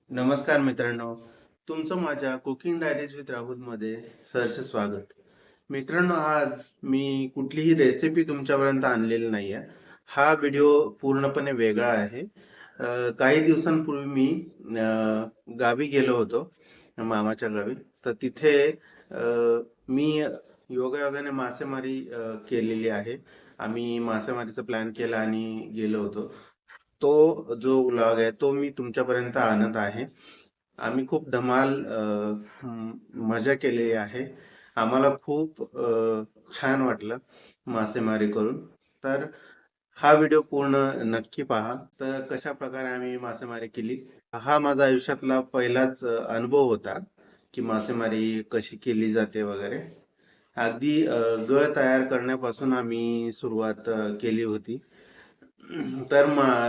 नमस्कार मित्रांनो, तुमचं माझ्या कुकिंग डायरीज विथ राहुलमध्ये सहर्ष स्वागत. मित्रांनो, आज मी कुठलीही रेसिपी तुमच्यापर्यंत आणलेली नाही आहे. हा व्हिडिओ पूर्णपणे वेगळा आहे. काही दिवसांपूर्वी मी गावी गेलो होतो, मामाच्या गावी. तर तिथे मी योगायोगाने मासेमारी केलेली आहे. आम्ही मासेमारीचा प्लॅन केला आणि गेलो होतो. तो जो व्लॉग आहे तो मी तुमच्यापर्यंत आणत आहे. आम्ही खूप धमाल मजा केलेली आहे. आम्हाला खूप छान वाटलं मासेमारी करून. तर हा व्हिडिओ पूर्ण नक्की पहा. तर कशा प्रकारे आम्ही मासेमारी केली, हा माझा आयुष्यातला पहिलाच अनुभव होता की मासेमारी कशी केली जाते वगैरे. अगदी गळ तयार करण्यापासून आम्ही सुरुवात केली होती. तर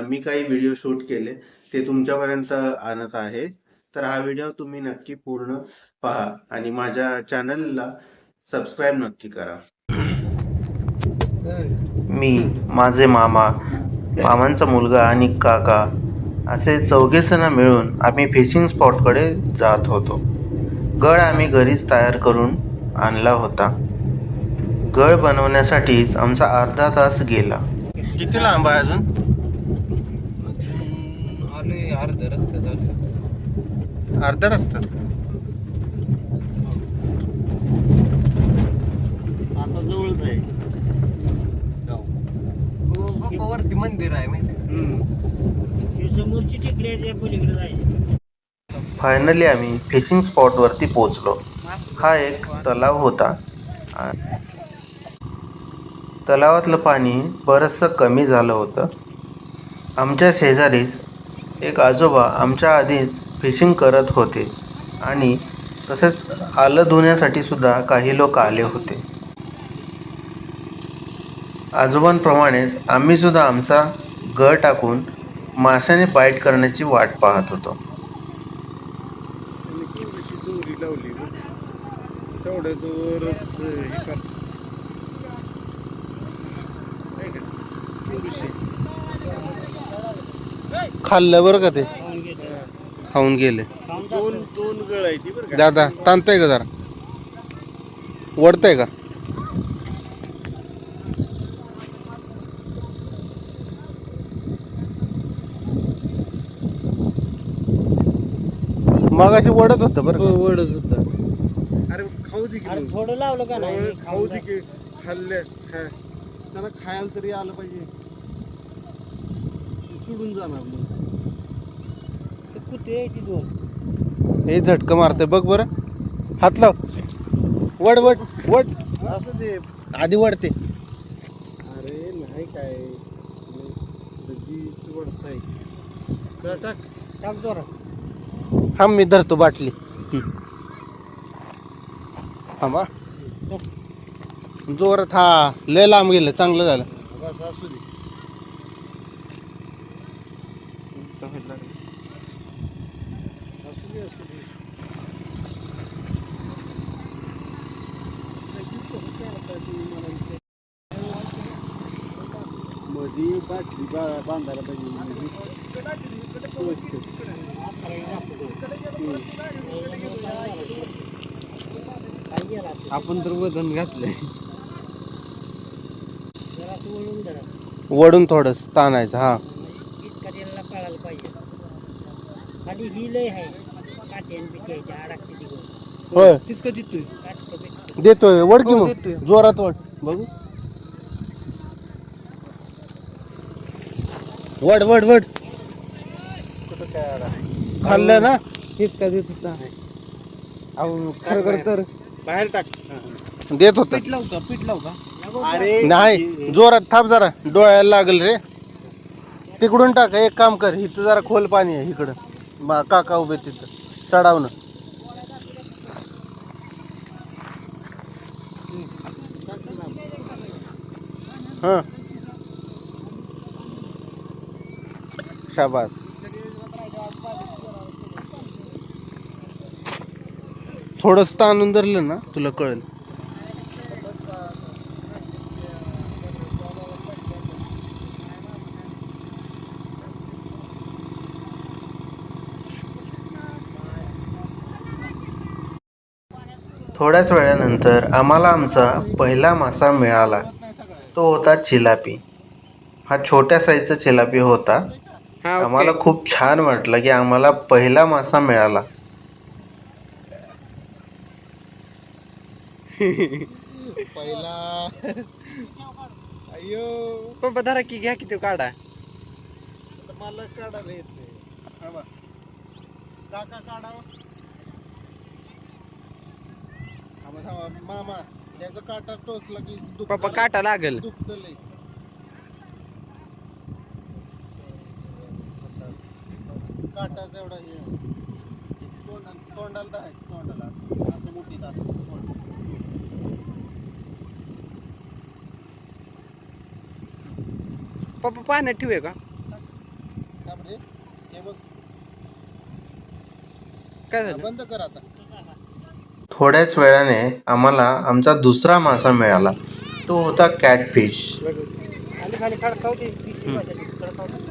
मी काही व्हिडिओ शूट केले, ते तुमच्यापर्यंत आणत आहे. तर हा व्हिडिओ तुम्ही नक्की पूर्ण पहा आणि माझ्या चॅनलला सबस्क्राईब नक्की करा. मी, माझे मामा, मामांचा मुलगा आणि काका असे चौघेजण मिळून आम्ही फिशिंग स्पॉटकडे जात होतो. गळ आम्ही घरीच तयार करून आणला होता. गळ बनवण्यासाठीच आमचा अर्धा तास गेला. किती लांब आहे अजून? आले अर्ध्या रस्त्यात आले. अर्धा रस्ता. आता जवळच आहे गाव. वरती मंदिर आहे माहिती समोरची टेकडी आहे, पलीकडे जायचं. फायनली आम्ही फिशिंग स्पॉटवरती पोहोचलो. हा एक तलाव होता. तलावातलं पाणी बरंचसं कमी झालं होतं. आमच्या शेजारीच एक आजोबा आमच्या आधीच फिशिंग करत होते आणि तसेच आलं धुण्यासाठी सुद्धा काही लोक आले होते. आजोबांप्रमाणेच आम्ही सुद्धा आमचा गळ टाकून माशाने बाईट करण्याची वाट पाहत होतो. खाल्लं बरं का, ते खाऊन गेले. दोन गळ आहे ती बरं दादा ताणतंय का जरा, वडतंय का? मग अशी वडत होतं बरं का? वडच होता. अरे खाऊ दे की, थोडं लावलं का नाही खाऊ दे की. त्याला खायला तरी आलं पाहिजे. सोडून जाणार मग. कुठे ती दोन हे झटकं मारतंय बघ बरं. हात लाव. वड वड वड. असं ते आधी वडते. अरे नाही काय वडताय. टाक टाक जोरात. हा मी धरतो बाटली. थांबा, जोरात. हा लय लांब गेलं, चांगलं झालं. बस असू दे. असू दे असू दे. मधी बाटली बांधायला पाहिजे. आपण तर वजन घातलंय. जरा वळून जरा वडून थोडस ताणायचं. हा किचकाट्याला कळायला पाहिजे. खाली ही लय आहे, काट्यान पिकायच्या अडकते ती गोल. होय, तीच का देतोय? काटकं बिटकं. देतोय. वड की हो, मग देतोय. जोरात वड. बघू. वड वड वड. कुठं काय आला खाल्लं ना. तीच का देत होता? अहो खरं तर बाहेर टाक. देत होत. पीठ लावू का? पीठ लावू का? अरे नाही, जोरात थांब जरा, डोळ्याला लागल रे. तिकडून टाक. एक काम कर, इथं जरा खोल पाणी आहे इकडं. काका उभे तिथं चढाव ना. हा, शाबास. थोडंच ताणून धरलं ना, तुला कळेल. थोड्याच वेळानंतर आम्हाला आमचा पहिला मासा मिळाला. तो होता चिलापी. हा छोट्या साईजचा चिलापी होता. आम्हाला खूप छान वाटलं की आम्हाला पहिला मासा मिळाला. पहिला अयो पप्पा धरा की घ्या की तो काढा. आता मला काढायला येते. काका काढावं. थांबा मामा याचा काटा टोचला की पप्पा काटा लागल. दुखत लय. काटा तेवढा हे तोंडाला धरायचं. तोंडाला असं मोठीत असं तोंड. पप्पा पाण्यात ठेवूया का? का बरे हे बघ काय झालं? बंद कर आता. थोड्याच वेळाने आम्हाला आमचा दुसरा मासा मिळाला. तो होता कॅटफिश. खाली खाली खडकावते पिशवी वाजायची, खडकावते.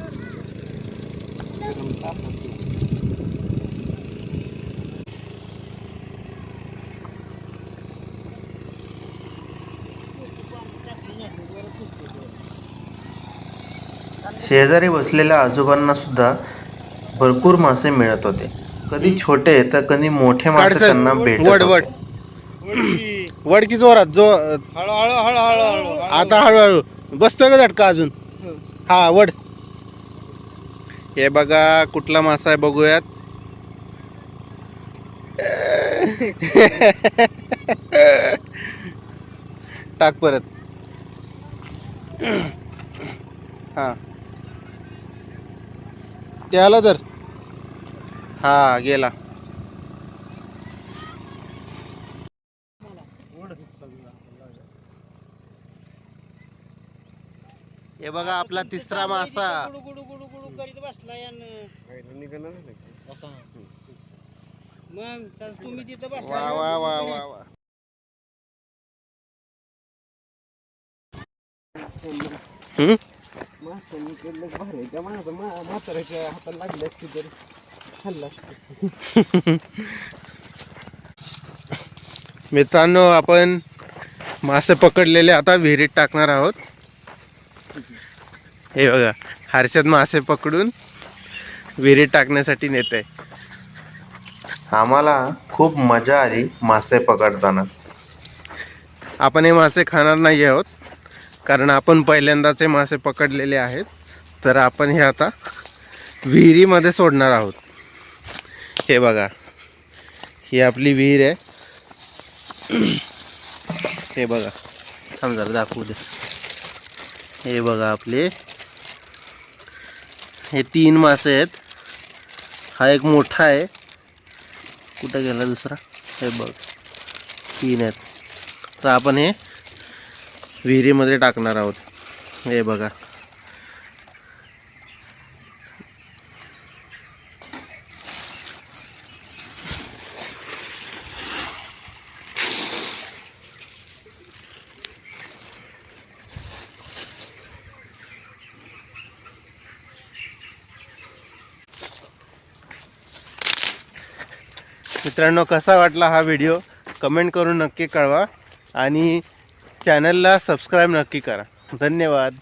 शेजारी बसलेल्या आजोबांना सुद्धा भरपूर मासे मिळत होते. कधी छोटे तर कधी मोठे मासे त्यांना भेटत होते. वडकी जोरात जो हळूहळू हळूहळू आता हळूहळू बसतोय का झटका अजून. हा वड. हे बघा कुठला मासा आहे बघूयात. टाक परत. हा त्याला तर हा गेला. हे बघा आपला तिसरा मासा. गुडू गुडू गुडू गुडू करीत बसलाय मग तर तुम्ही तिथं वा बसला वा वा वा वा. म्हाताऱ्याच्या हाताला लागले असते तरी खाल्ला. मित्रांनो आपण मासे पकडलेले आता विहिरीत टाकणार आहोत. हे बघा हर्षद मासे पकडून विहिरीत टाकण्यासाठी नेत आहे. आम्हाला खूप मजा आली मासे पकडताना. आपण हे मासे खाणार नाही आहोत कारण आपण पहिल्यांदाच हे मासे पकडलेले आहेत. तर आपण हे आता विहिरीमध्ये सोडणार आहोत. हे बघा ही आपली विहीर आहे. हे बघा थांब जरा दाखवू दे. हे बघा आपले हे 3 मासे आहेत. हा एक मोठा आहे. कुठं गेला दुसरा. हे बघ 3 आहेत. तर आपण हे विहिरीमध्ये टाकणार आहोत. हे बघा मित्रांनो कसा वाटला हा व्हिडिओ कमेंट करून नक्की कळवा आणि चॅनलला सबस्क्राईब नक्की करा. धन्यवाद.